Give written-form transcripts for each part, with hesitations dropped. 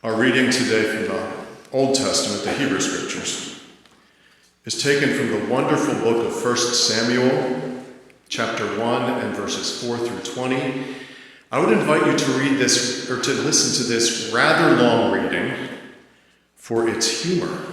Our reading today from the Old Testament, the Hebrew Scriptures, is taken from the wonderful book of 1 Samuel, chapter 1 and verses 4 through 20. I would invite you to read this, or to listen to this rather long reading for its humor,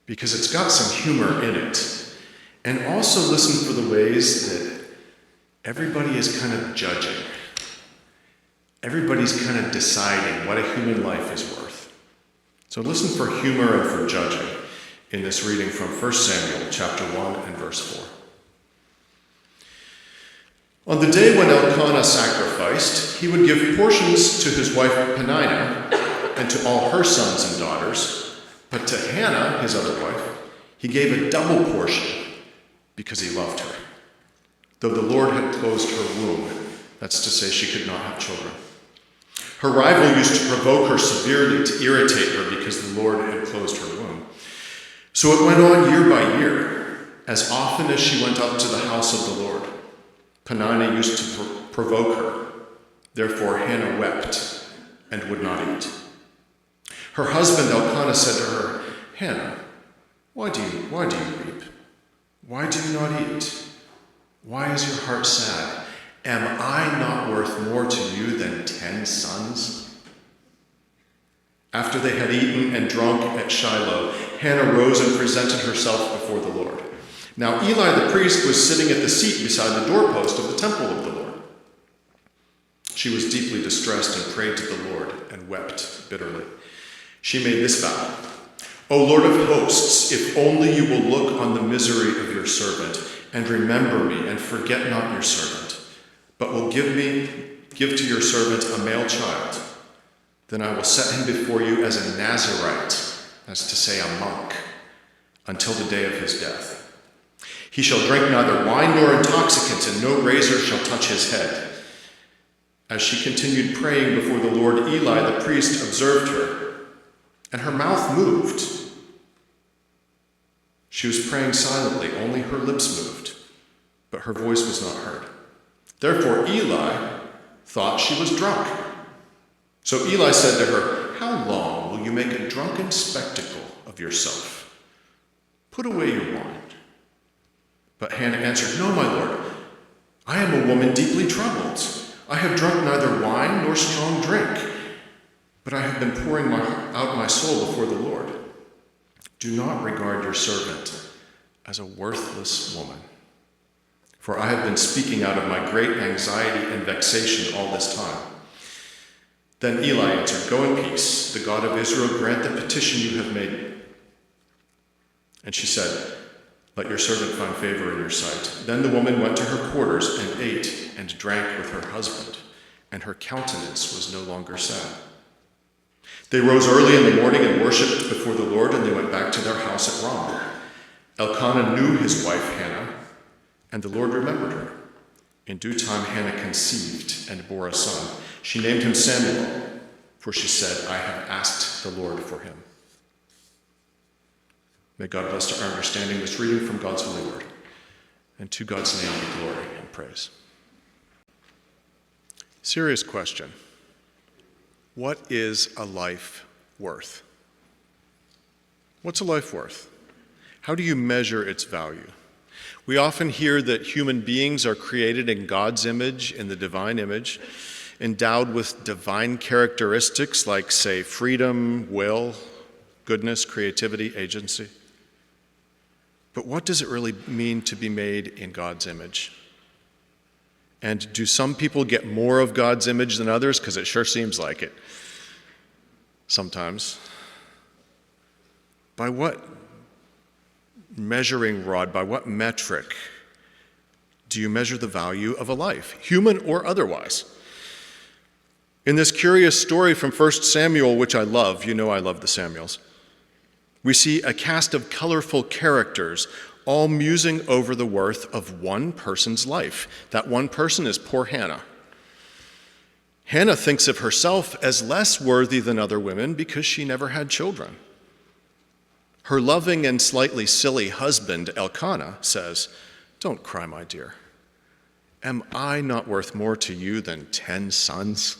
because it's got some humor in it. And also listen for the ways that everybody is kind of judging. Everybody's kind of deciding what a human life is worth. So listen for humor and for judging in this reading from 1 Samuel chapter 1 and verse 4. On the day when Elkanah sacrificed, he would give portions to his wife Peninnah and to all her sons and daughters, but to Hannah, his other wife, he gave a double portion because he loved her, though the Lord had closed her womb. That's to say, she could not have children. Her rival used to provoke her severely to irritate her because the Lord had closed her womb. So it went on year by year. As often as she went up to the house of the Lord, Peninnah used to provoke her. Therefore Hannah wept and would not eat. Her husband Elkanah said to her, "Hannah, why do you weep? Why do you not eat? Why is your heart sad? Am I not worth more to you than 10 sons?" After they had eaten and drunk at Shiloh, Hannah rose and presented herself before the Lord. Now Eli the priest was sitting at the seat beside the doorpost of the temple of the Lord. She was deeply distressed and prayed to the Lord and wept bitterly. She made this vow, "O Lord of hosts, if only you will look on the misery of your servant and remember me and forget not your servant, but will give to your servant a male child, then I will set him before you as a Nazirite," that's to say a monk, "until the day of his death. He shall drink neither wine nor intoxicants, and no razor shall touch his head." As she continued praying before the Lord, Eli the priest observed her, and her mouth moved. She was praying silently, only her lips moved, but her voice was not heard. Therefore Eli thought she was drunk. So Eli said to her, "How long will you make a drunken spectacle of yourself? Put away your wine." But Hannah answered, "No, my lord, I am a woman deeply troubled. I have drunk neither wine nor strong drink, but I have been pouring out my soul before the Lord. Do not regard your servant as a worthless woman, for I have been speaking out of my great anxiety and vexation all this time." Then Eli answered, "Go in peace. The God of Israel grant the petition you have made." And she said, "Let your servant find favor in your sight." Then the woman went to her quarters and ate and drank with her husband, and her countenance was no longer sad. They rose early in the morning and worshipped before the Lord, and they went back to their house at Ramah. Elkanah knew his wife Hannah, and the Lord remembered her. In due time Hannah conceived and bore a son. She named him Samuel, for she said, "I have asked the Lord for him." May God bless our understanding this reading from God's holy word, and to God's name be glory and praise. Serious question. What is a life worth? What's a life worth? How do you measure its value? We often hear that human beings are created in God's image, in the divine image, endowed with divine characteristics like, say, freedom, will, goodness, creativity, agency. But what does it really mean to be made in God's image? And do some people get more of God's image than others? Because it sure seems like it sometimes. By what measuring rod, by what metric do you measure the value of a life, human or otherwise? In this curious story from 1 Samuel, which I love, you know I love the Samuels, we see a cast of colorful characters all musing over the worth of one person's life. That one person is poor Hannah. Hannah thinks of herself as less worthy than other women because she never had children. Her loving and slightly silly husband, Elkanah, says, "Don't cry, my dear. Am I not worth more to you than 10 sons?"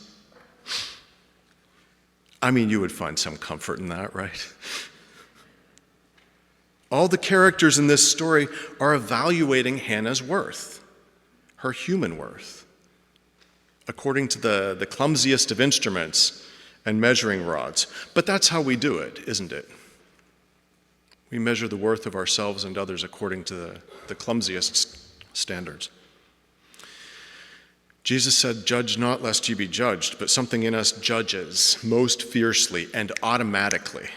I mean, you would find some comfort in that, right? All the characters in this story are evaluating Hannah's worth, her human worth, according to the clumsiest of instruments and measuring rods. But that's how we do it, isn't it? We measure the worth of ourselves and others according to the clumsiest standards. Jesus said, "Judge not lest ye be judged," but something in us judges most fiercely and automatically.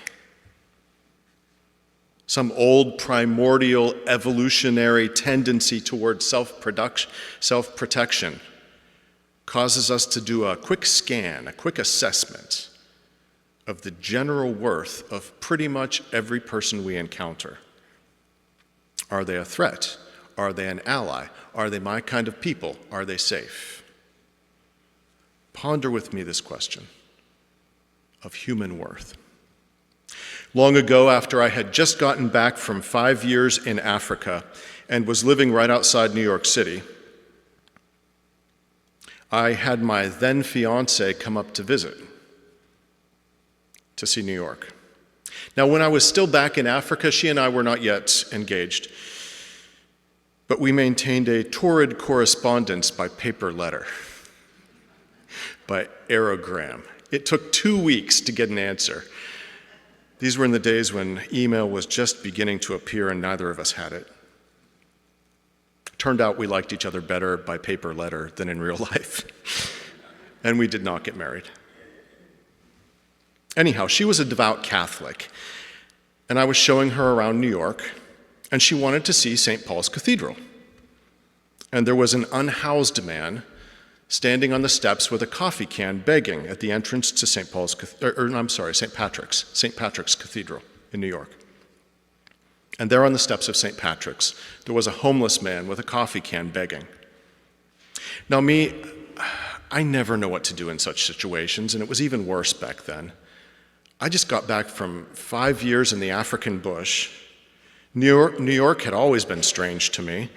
Some old primordial evolutionary tendency towards self-protection causes us to do a quick scan, a quick assessment of the general worth of pretty much every person we encounter. Are they a threat? Are they an ally? Are they my kind of people? Are they safe? Ponder with me this question of human worth. Long ago, after I had just gotten back from 5 years in Africa and was living right outside New York City, I had my then fiance come up to visit, to see New York. Now, when I was still back in Africa, she and I were not yet engaged, but we maintained a torrid correspondence by paper letter, by aerogram. It took 2 weeks to get an answer. These were in the days when email was just beginning to appear and neither of us had it. Turned out we liked each other better by paper letter than in real life. And we did not get married. Anyhow, she was a devout Catholic, and I was showing her around New York, and she wanted to see St. Paul's Cathedral. And there was an unhoused man standing on the steps with a coffee can begging at the entrance to St. Patrick's Cathedral in New York. And there on the steps of St. Patrick's, there was a homeless man with a coffee can begging. Now me, I never know what to do in such situations, and it was even worse back then. I just got back from 5 years in the African bush. New York had always been strange to me.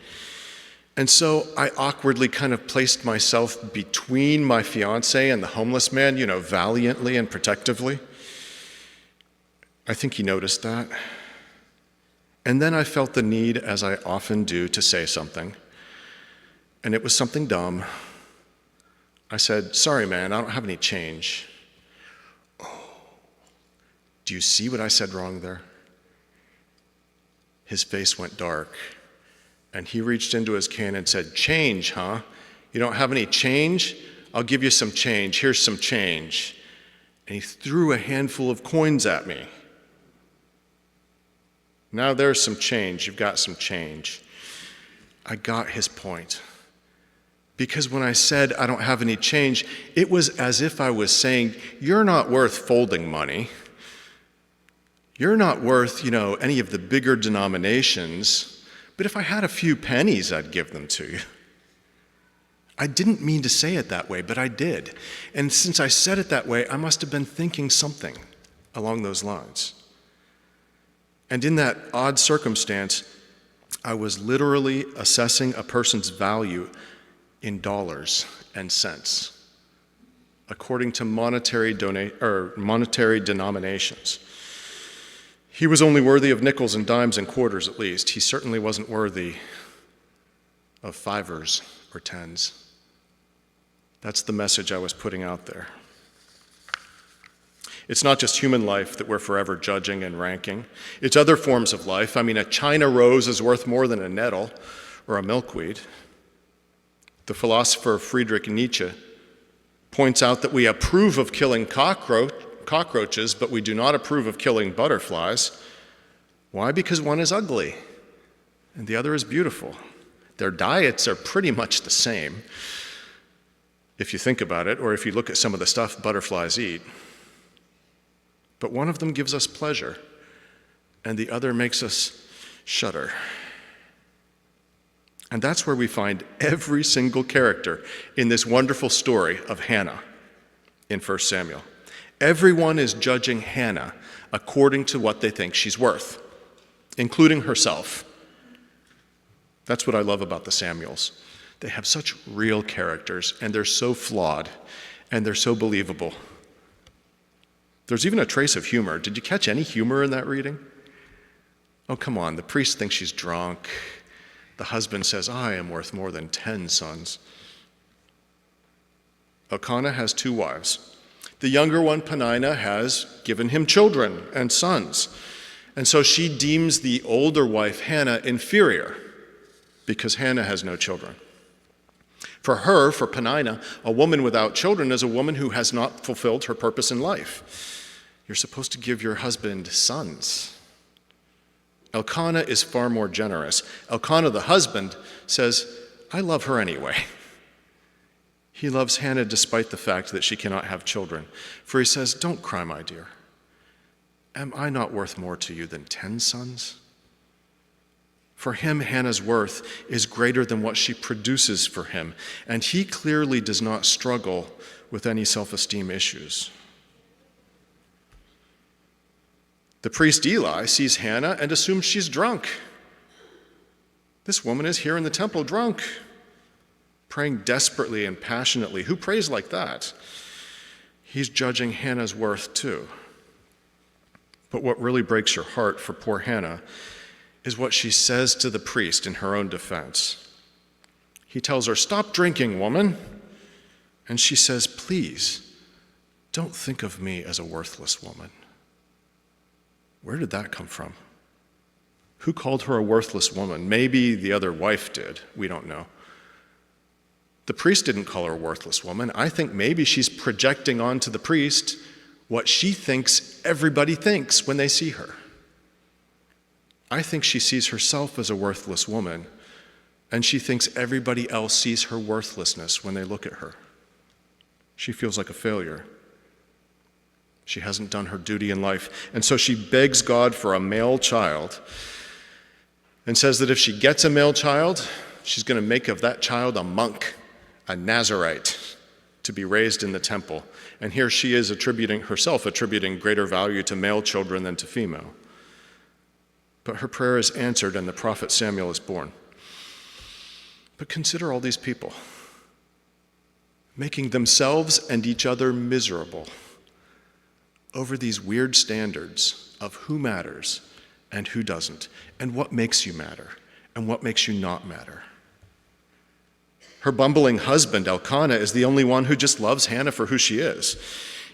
And so I awkwardly kind of placed myself between my fiance and the homeless man, valiantly and protectively. I think he noticed that. And then I felt the need, as I often do, to say something. And it was something dumb. I said, "Sorry, man, I don't have any change." Oh, do you see what I said wrong there? His face went dark, and he reached into his can and said, "Change, huh? You don't have any change? I'll give you some change. Here's some change." And he threw a handful of coins at me. "Now there's some change. You've got some change." I got his point. Because when I said I don't have any change, it was as if I was saying, "You're not worth folding money. You're not worth, any of the bigger denominations. But if I had a few pennies, I'd give them to you." I didn't mean to say it that way, but I did. And since I said it that way, I must have been thinking something along those lines. And in that odd circumstance, I was literally assessing a person's value in dollars and cents, according to monetary denominations. He was only worthy of nickels and dimes and quarters at least. He certainly wasn't worthy of fivers or tens. That's the message I was putting out there. It's not just human life that we're forever judging and ranking. It's other forms of life. I mean, a China rose is worth more than a nettle or a milkweed. The philosopher Friedrich Nietzsche points out that we approve of killing cockroaches, but we do not approve of killing butterflies. Why? Because one is ugly and the other is beautiful. Their diets are pretty much the same, if you think about it, or if you look at some of the stuff butterflies eat. But one of them gives us pleasure, and the other makes us shudder. And that's where we find every single character in this wonderful story of Hannah in 1 Samuel. Everyone is judging Hannah according to what they think she's worth, including herself. That's what I love about the Samuels. They have such real characters, and they're so flawed, and they're so believable. There's even a trace of humor. Did you catch any humor in that reading? Oh, come on. The priest thinks she's drunk. The husband says, I am worth more than 10 sons. Elkanah has 2 wives. The younger one, Peninnah, has given him children and sons. And so she deems the older wife, Hannah, inferior because Hannah has no children. For her, for Peninnah, a woman without children is a woman who has not fulfilled her purpose in life. You're supposed to give your husband sons. Elkanah is far more generous. Elkanah, the husband, says, I love her anyway. He loves Hannah despite the fact that she cannot have children. For he says, don't cry, my dear. Am I not worth more to you than 10 sons? For him, Hannah's worth is greater than what she produces for him, and he clearly does not struggle with any self-esteem issues. The priest Eli sees Hannah and assumes she's drunk. This woman is here in the temple drunk, praying desperately and passionately. Who prays like that? He's judging Hannah's worth too. But what really breaks your heart for poor Hannah is what she says to the priest in her own defense. He tells her, stop drinking, woman. And she says, please, don't think of me as a worthless woman. Where did that come from? Who called her a worthless woman? Maybe the other wife did. We don't know. The priest didn't call her a worthless woman. I think maybe she's projecting onto the priest what she thinks everybody thinks when they see her. I think she sees herself as a worthless woman, and she thinks everybody else sees her worthlessness when they look at her. She feels like a failure. She hasn't done her duty in life, and so she begs God for a male child and says that if she gets a male child, she's going to make of that child a monk, a Nazarite, to be raised in the temple. And here she is attributing greater value to male children than to female. But her prayer is answered and the prophet Samuel is born. But consider all these people making themselves and each other miserable over these weird standards of who matters and who doesn't, and what makes you matter and what makes you not matter. Her bumbling husband, Elkanah, is the only one who just loves Hannah for who she is,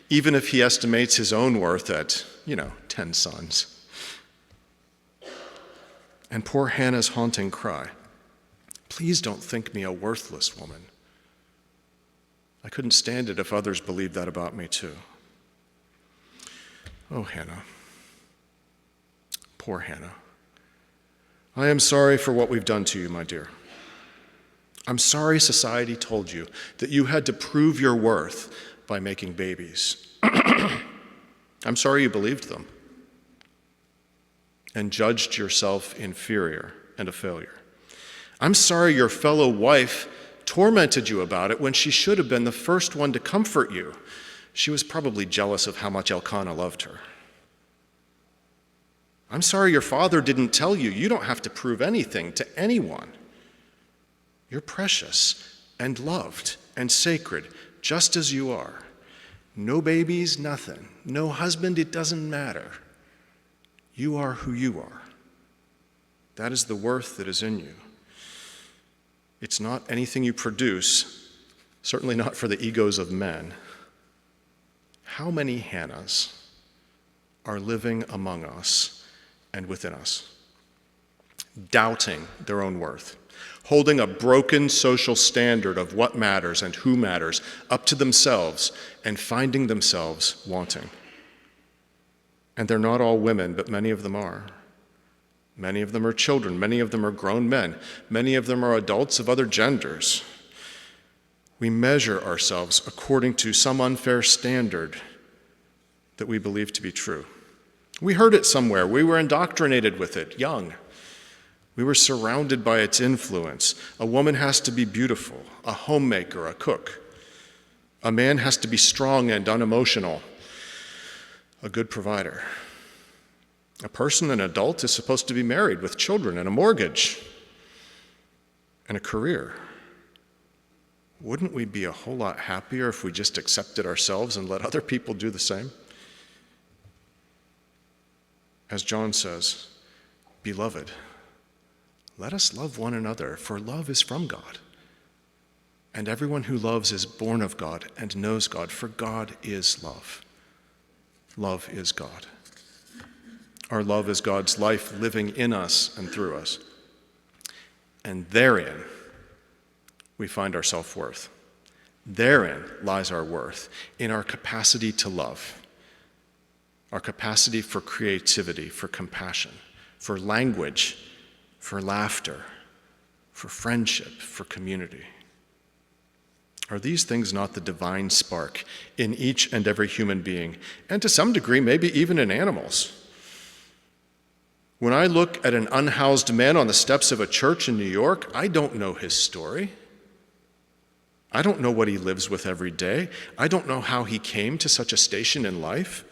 even if he estimates his own worth at, 10 sons. And poor Hannah's haunting cry, please don't think me a worthless woman. I couldn't stand it if others believed that about me too. Oh, Hannah. Poor Hannah. I am sorry for what we've done to you, my dear. I'm sorry society told you that you had to prove your worth by making babies. I'm sorry you believed them and judged yourself inferior and a failure. I'm sorry your fellow wife tormented you about it when she should have been the first one to comfort you. She was probably jealous of how much Elkanah loved her. I'm sorry your father didn't tell you you don't have to prove anything to anyone. You're precious and loved and sacred just as you are. No babies, nothing. No husband, it doesn't matter. You are who you are. That is the worth that is in you. It's not anything you produce, certainly not for the egos of men. How many Hannahs are living among us and within us, doubting their own worth, holding a broken social standard of what matters and who matters up to themselves and finding themselves wanting? And they're not all women, but many of them are. Many of them are children. Many of them are grown men. Many of them are adults of other genders. We measure ourselves according to some unfair standard that we believe to be true. We heard it somewhere. We were indoctrinated with it, young. We were surrounded by its influence. A woman has to be beautiful, a homemaker, a cook. A man has to be strong and unemotional, a good provider. A person, an adult, is supposed to be married with children and a mortgage and a career. Wouldn't we be a whole lot happier if we just accepted ourselves and let other people do the same? As John says, "Beloved, let us love one another, for love is from God. And everyone who loves is born of God and knows God, for God is love." Love is God. Our love is God's life living in us and through us. And therein we find our self-worth. Therein lies our worth, in our capacity to love, our capacity for creativity, for compassion, for language, for laughter, for friendship, for community. Are these things not the divine spark in each and every human being, and to some degree, maybe even in animals? When I look at an unhoused man on the steps of a church in New York, I don't know his story. I don't know what he lives with every day. I don't know how he came to such a station in life,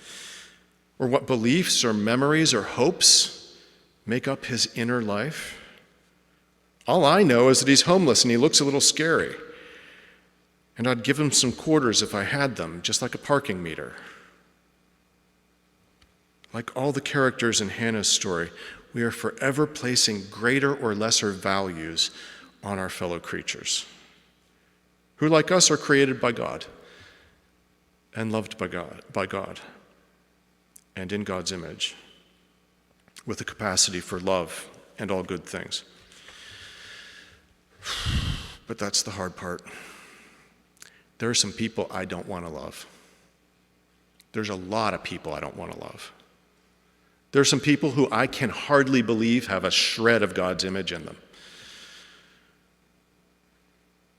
or what beliefs or memories or hopes make up his inner life. All I know is that he's homeless and he looks a little scary. And I'd give him some quarters if I had them, just like a parking meter. Like all the characters in Hannah's story, we are forever placing greater or lesser values on our fellow creatures, who, like us, are created by God and loved by God, and in God's image, with a capacity for love and all good things. But that's the hard part. There are some people I don't want to love. There's a lot of people I don't want to love. There are some people who I can hardly believe have a shred of God's image in them.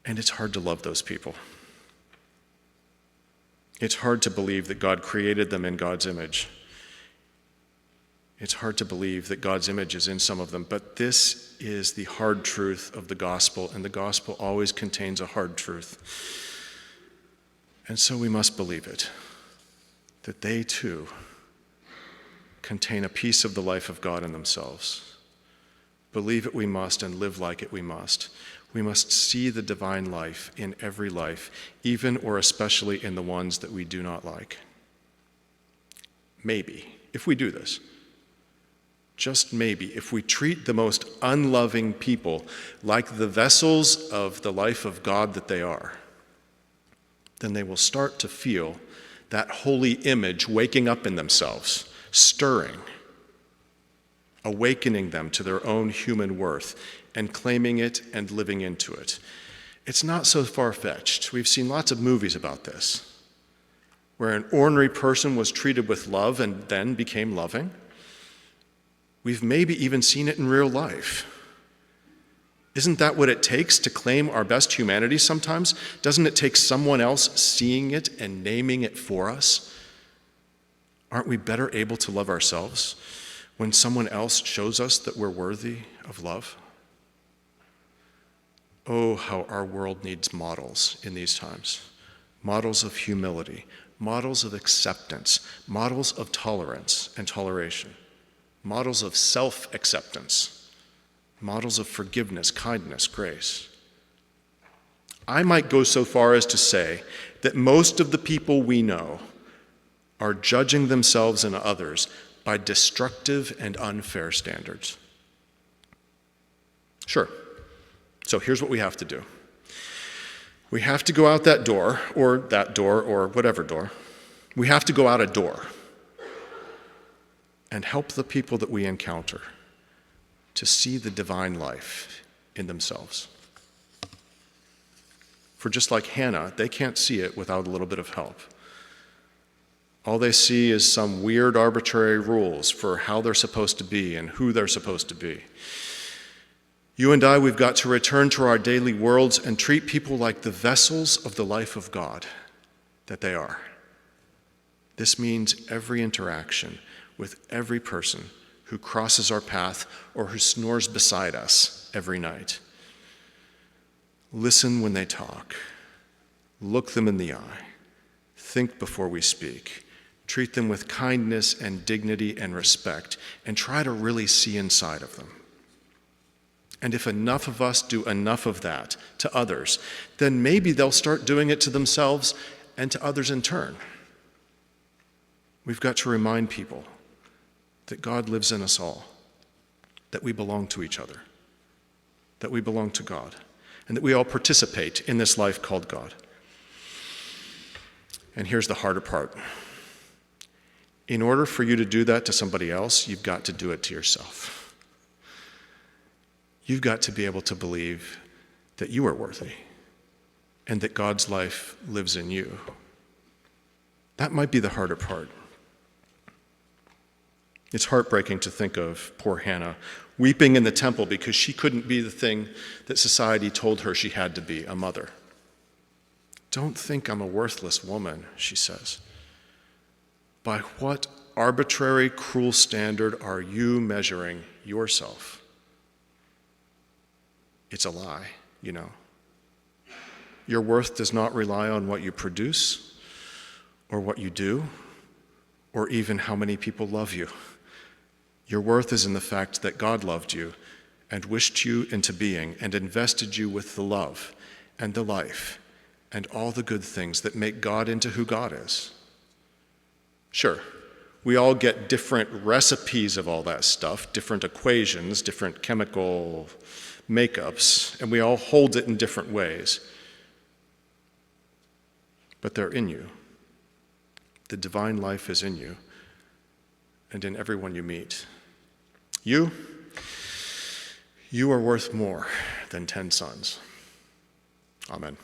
And it's hard to love those people. It's hard to believe that God created them in God's image. It's hard to believe that God's image is in some of them, but this is the hard truth of the gospel, and the gospel always contains a hard truth. And so we must believe it, that they too contain a piece of the life of God in themselves. Believe it we must, and live like it we must. We must see the divine life in every life, even or especially in the ones that we do not like. Maybe, if we do this, just maybe, if we treat the most unloving people like the vessels of the life of God that they are, then they will start to feel that holy image waking up in themselves, stirring, awakening them to their own human worth, and claiming it and living into it. It's not so far-fetched. We've seen lots of movies about this, where an ornery person was treated with love and then became loving. We've maybe even seen it in real life. Isn't that what it takes to claim our best humanity sometimes? Doesn't it take someone else seeing it and naming it for us? Aren't we better able to love ourselves when someone else shows us that we're worthy of love? Oh, how our world needs models in these times. Models of humility, models of acceptance, models of tolerance and toleration, models of self-acceptance, models of forgiveness, kindness, grace. I might go so far as to say that most of the people we know are judging themselves and others by destructive and unfair standards. Sure. So here's what we have to do. We have to go out that door, or whatever door. We have to go out a door and help the people that we encounter to see the divine life in themselves. For just like Hannah, they can't see it without a little bit of help. All they see is some weird arbitrary rules for how they're supposed to be and who they're supposed to be. You and I, we've got to return to our daily worlds and treat people like the vessels of the life of God that they are. This means every interaction with every person who crosses our path or who snores beside us every night. Listen when they talk. Look them in the eye. Think before we speak. Treat them with kindness and dignity and respect, and try to really see inside of them. And if enough of us do enough of that to others, then maybe they'll start doing it to themselves and to others in turn. We've got to remind people that God lives in us all, that we belong to each other, that we belong to God, and that we all participate in this life called God. And here's the harder part. In order for you to do that to somebody else, you've got to do it to yourself. You've got to be able to believe that you are worthy and that God's life lives in you. That might be the harder part. It's heartbreaking to think of poor Hannah weeping in the temple because she couldn't be the thing that society told her she had to be, a mother. Don't think I'm a worthless woman, she says. By what arbitrary, cruel standard are you measuring yourself? It's a lie, you know. Your worth does not rely on what you produce or what you do or even how many people love you. Your worth is in the fact that God loved you and wished you into being and invested you with the love and the life and all the good things that make God into who God is. Sure, we all get different recipes of all that stuff, different equations, different chemical makeups, and we all hold it in different ways. But they're in you. The divine life is in you and in everyone you meet. You are worth more than 10 sons. Amen.